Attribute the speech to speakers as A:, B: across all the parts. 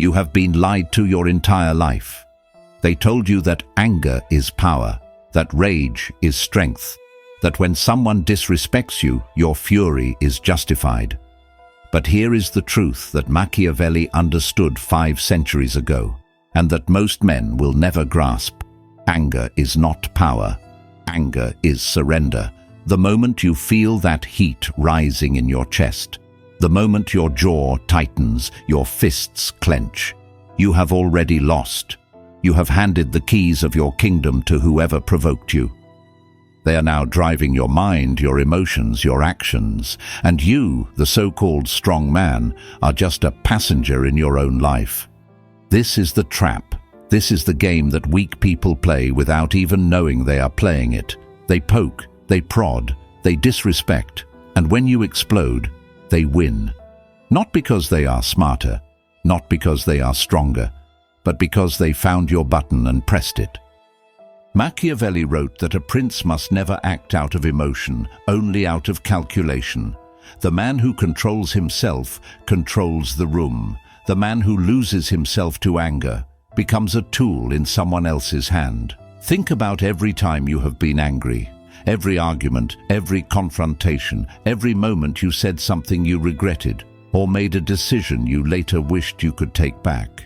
A: You have been lied to your entire life. They told you that anger is power, that rage is strength, that when someone disrespects you, your fury is justified. But here is the truth that Machiavelli understood 5 centuries ago, and that most men will never grasp. Anger is not power. Anger is surrender. The moment you feel that heat rising in your chest, the moment your jaw tightens, your fists clench, you have already lost. You have handed the keys of your kingdom to whoever provoked you. They are now driving your mind, your emotions, your actions, and you, the so-called strong man, are just a passenger in your own life. This is the trap. This is the game that weak people play without even knowing they are playing it. They poke, they prod, they disrespect, and when you explode, they win. Not because they are smarter, not because they are stronger, but because they found your button and pressed it. Machiavelli wrote that a prince must never act out of emotion, only out of calculation. The man who controls himself controls the room. The man who loses himself to anger becomes a tool in someone else's hand. Think about every time you have been angry, every argument, every confrontation, every moment you said something you regretted or made a decision you later wished you could take back.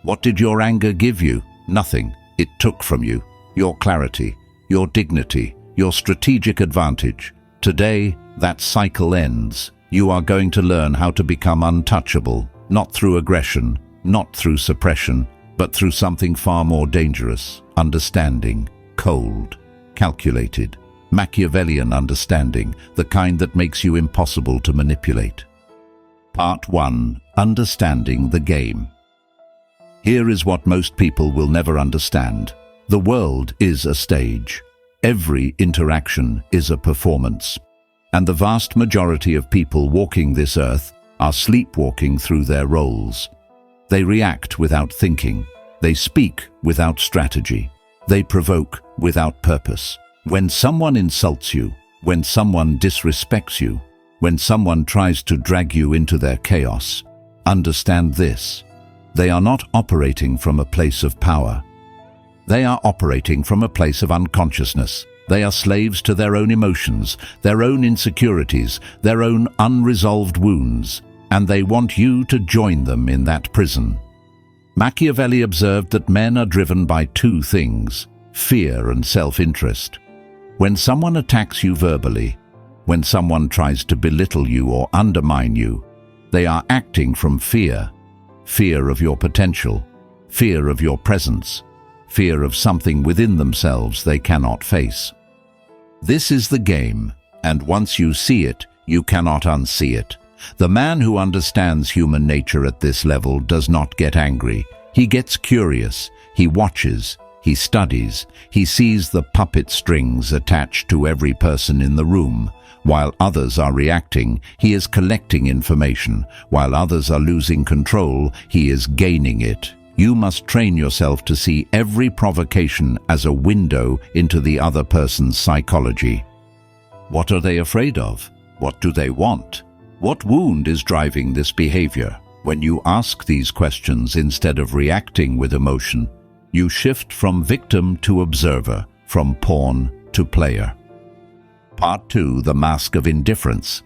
A: What did your anger give you? Nothing. It took from you your clarity, your dignity, your strategic advantage. Today, that cycle ends. You are going to learn how to become untouchable, not through aggression, not through suppression, but through something far more dangerous: understanding, cold, calculated, Machiavellian understanding, the kind that makes you impossible to manipulate. Part 1. Understanding the game. Here is what most people will never understand. The world is a stage. Every interaction is a performance. And the vast majority of people walking this earth are sleepwalking through their roles. They react without thinking. They speak without strategy. They provoke without purpose. When someone insults you, when someone disrespects you, when someone tries to drag you into their chaos, understand this: they are not operating from a place of power. They are operating from a place of unconsciousness. They are slaves to their own emotions, their own insecurities, their own unresolved wounds, and they want you to join them in that prison. Machiavelli observed that men are driven by 2 things: fear and self-interest. When someone attacks you verbally, when someone tries to belittle you or undermine you, they are acting from fear. Fear of your potential, fear of your presence, fear of something within themselves they cannot face. This is the game, and once you see it, you cannot unsee it. The man who understands human nature at this level does not get angry. He gets curious, he watches, he studies, he sees the puppet strings attached to every person in the room. While others are reacting, he is collecting information. While others are losing control, he is gaining it. You must train yourself to see every provocation as a window into the other person's psychology. What are they afraid of? What do they want? What wound is driving this behavior? When you ask these questions instead of reacting with emotion, you shift from victim to observer, from pawn to player. Part 2. The Mask of Indifference.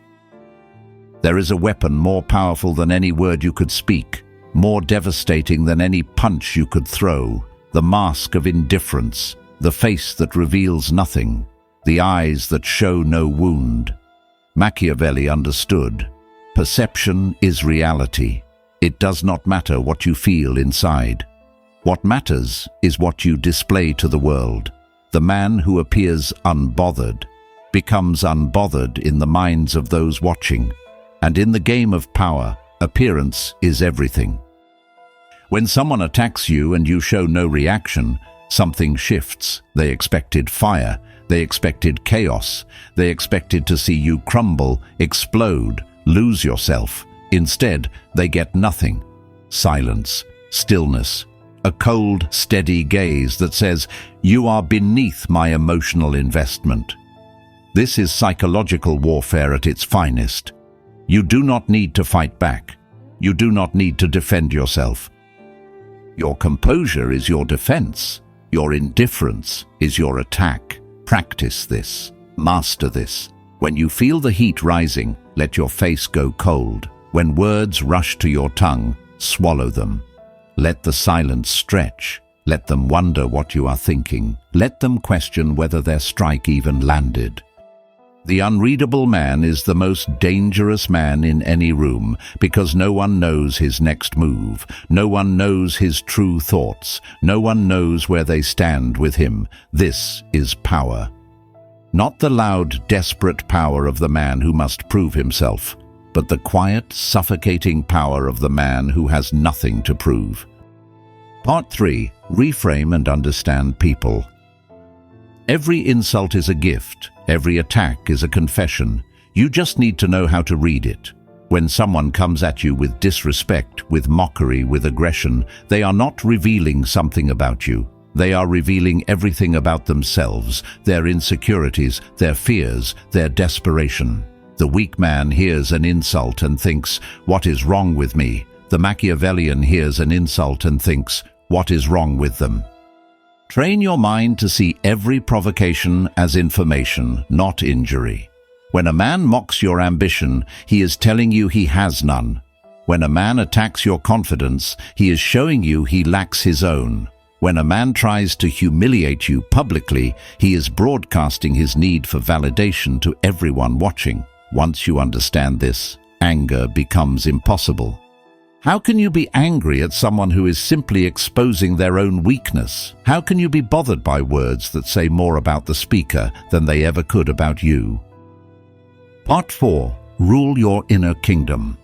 A: There is a weapon more powerful than any word you could speak, more devastating than any punch you could throw: the mask of indifference, the face that reveals nothing, the eyes that show no wound. Machiavelli understood. Perception is reality. It does not matter what you feel inside. What matters is what you display to the world. The man who appears unbothered becomes unbothered in the minds of those watching. And in the game of power, appearance is everything. When someone attacks you and you show no reaction, something shifts. They expected fire. They expected chaos. They expected to see you crumble, explode, lose yourself. Instead, they get nothing. Silence, stillness, a cold, steady gaze that says, "You are beneath my emotional investment." This is psychological warfare at its finest. You do not need to fight back. You do not need to defend yourself. Your composure is your defense. Your indifference is your attack. Practice this. Master this. When you feel the heat rising, let your face go cold. When words rush to your tongue, swallow them. Let the silence stretch. Let them wonder what you are thinking. Let them question whether their strike even landed. The unreadable man is the most dangerous man in any room because no one knows his next move. No one knows his true thoughts. No one knows where they stand with him. This is power. Not the loud, desperate power of the man who must prove himself, but the quiet, suffocating power of the man who has nothing to prove. Part 3. Reframe and understand people. Every insult is a gift. Every attack is a confession. You just need to know how to read it. When someone comes at you with disrespect, with mockery, with aggression, they are not revealing something about you. They are revealing everything about themselves, their insecurities, their fears, their desperation. The weak man hears an insult and thinks, "What is wrong with me?" The Machiavellian hears an insult and thinks, "What is wrong with them?" Train your mind to see every provocation as information, not injury. When a man mocks your ambition, he is telling you he has none. When a man attacks your confidence, he is showing you he lacks his own. When a man tries to humiliate you publicly, he is broadcasting his need for validation to everyone watching. Once you understand this, anger becomes impossible. How can you be angry at someone who is simply exposing their own weakness? How can you be bothered by words that say more about the speaker than they ever could about you? Part 4. Rule your inner kingdom.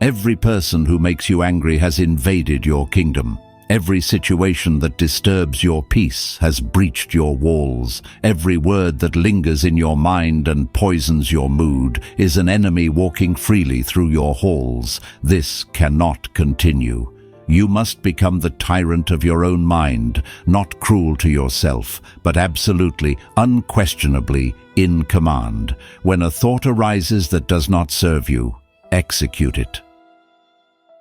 A: Every person who makes you angry has invaded your kingdom. Every situation that disturbs your peace has breached your walls. Every word that lingers in your mind and poisons your mood is an enemy walking freely through your halls. This cannot continue. You must become the tyrant of your own mind, not cruel to yourself, but absolutely, unquestionably in command. When a thought arises that does not serve you, execute it.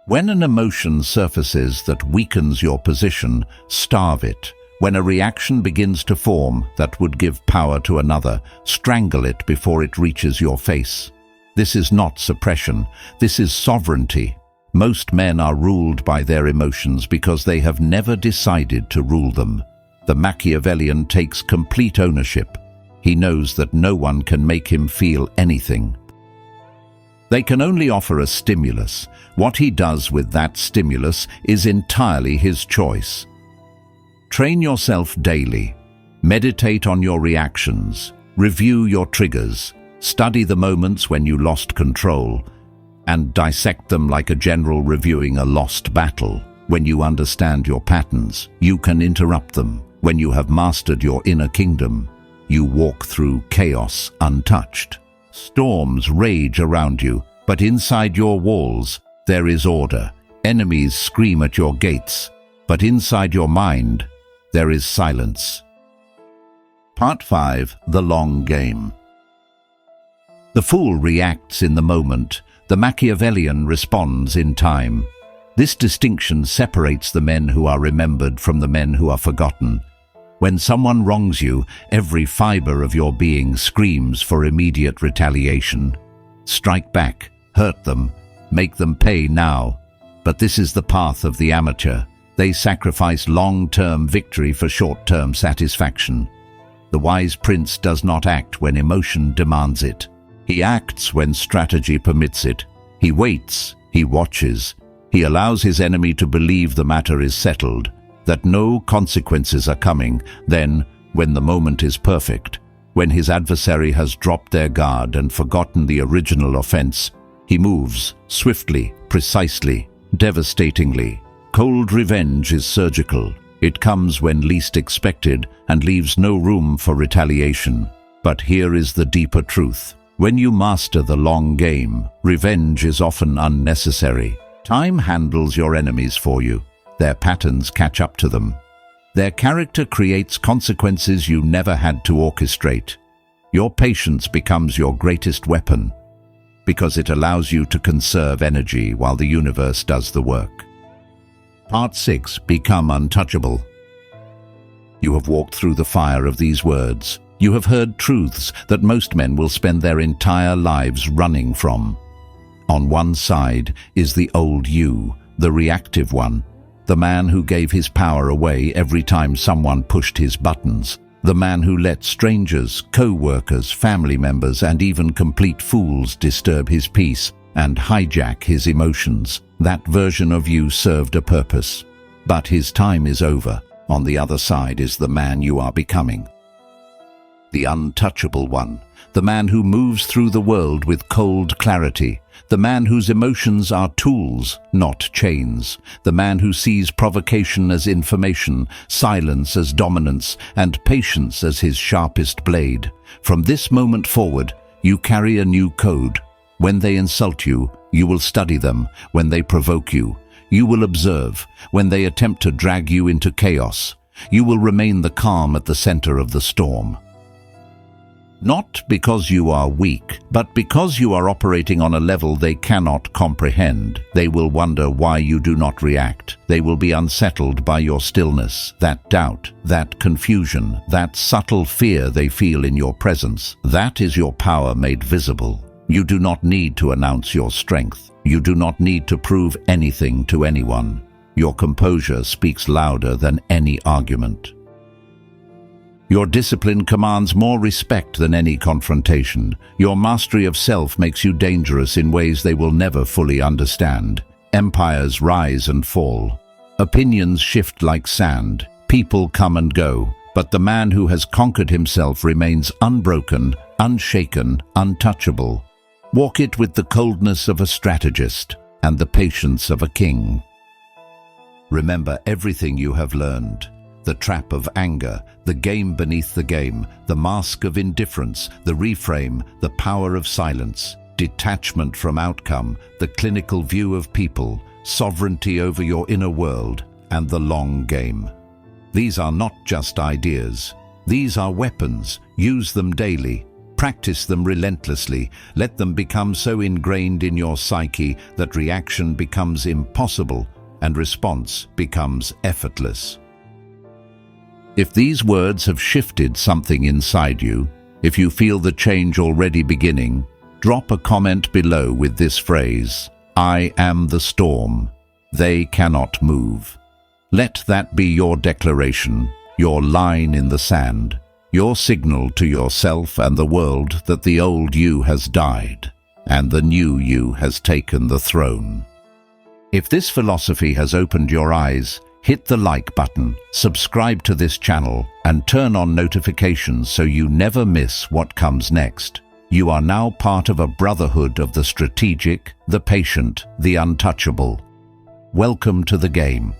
A: When an emotion surfaces that weakens your position, starve it. When a reaction begins to form that would give power to another, strangle it before it reaches your face. This is not suppression. This is sovereignty. Most men are ruled by their emotions because they have never decided to rule them. The Machiavellian takes complete ownership. He knows that no one can make him feel anything. They can only offer a stimulus. What he does with that stimulus is entirely his choice. Train yourself daily. Meditate on your reactions. Review your triggers. Study the moments when you lost control, and dissect them like a general reviewing a lost battle. When you understand your patterns, you can interrupt them. When you have mastered your inner kingdom, you walk through chaos untouched. Storms rage around you, but inside your walls there is order. Enemies scream at your gates, but inside your mind there is silence. Part 5. The long game. The fool reacts in the moment. The Machiavellian responds in time. This distinction separates the men who are remembered from the men who are forgotten. When someone wrongs you, every fiber of your being screams for immediate retaliation. Strike back, hurt them, make them pay now. But this is the path of the amateur. They sacrifice long-term victory for short-term satisfaction. The wise prince does not act when emotion demands it. He acts when strategy permits it. He waits, he watches. He allows his enemy to believe the matter is settled, that no consequences are coming. Then, when the moment is perfect, when his adversary has dropped their guard and forgotten the original offense, he moves swiftly, precisely, devastatingly. Cold revenge is surgical. It comes when least expected and leaves no room for retaliation. But here is the deeper truth. When you master the long game, revenge is often unnecessary. Time handles your enemies for you. Their patterns catch up to them. Their character creates consequences you never had to orchestrate. Your patience becomes your greatest weapon. because it allows you to conserve energy while the universe does the work. Part 6. Become untouchable. You have walked through the fire of these words. You have heard truths that most men will spend their entire lives running from. On one side is the old you, the reactive one, the man who gave his power away every time someone pushed his buttons, the man who let strangers, co-workers, family members, and even complete fools disturb his peace and hijack his emotions. That version of you served a purpose, but his time is over. On the other side is the man you are becoming. The untouchable one, the man who moves through the world with cold clarity, the man whose emotions are tools, not chains, the man who sees provocation as information, silence as dominance, and patience as his sharpest blade. From this moment forward, you carry a new code. When they insult you, you will study them. When they provoke you, you will observe. When they attempt to drag you into chaos, you will remain the calm at the center of the storm. Not because you are weak, but because you are operating on a level they cannot comprehend. They will wonder why you do not react. They will be unsettled by your stillness, that doubt, that confusion, that subtle fear they feel in your presence. That is your power made visible. You do not need to announce your strength. You do not need to prove anything to anyone. Your composure speaks louder than any argument. Your discipline commands more respect than any confrontation. Your mastery of self makes you dangerous in ways they will never fully understand. Empires rise and fall. Opinions shift like sand. People come and go. But the man who has conquered himself remains unbroken, unshaken, untouchable. Walk it with the coldness of a strategist and the patience of a king. Remember everything you have learned. The trap of anger, the game beneath the game, the mask of indifference, the reframe, the power of silence, detachment from outcome, the clinical view of people, sovereignty over your inner world, and the long game. These are not just ideas. These are weapons. Use them daily. Practice them relentlessly. Let them become so ingrained in your psyche that reaction becomes impossible and response becomes effortless. If these words have shifted something inside you, if you feel the change already beginning, drop a comment below with this phrase: I am the storm. They cannot move. Let that be your declaration, your line in the sand, your signal to yourself and the world that the old you has died and the new you has taken the throne. If this philosophy has opened your eyes, hit the like button, subscribe to this channel, and turn on notifications so you never miss what comes next. You are now part of a brotherhood of the strategic, the patient, the untouchable. Welcome to the game.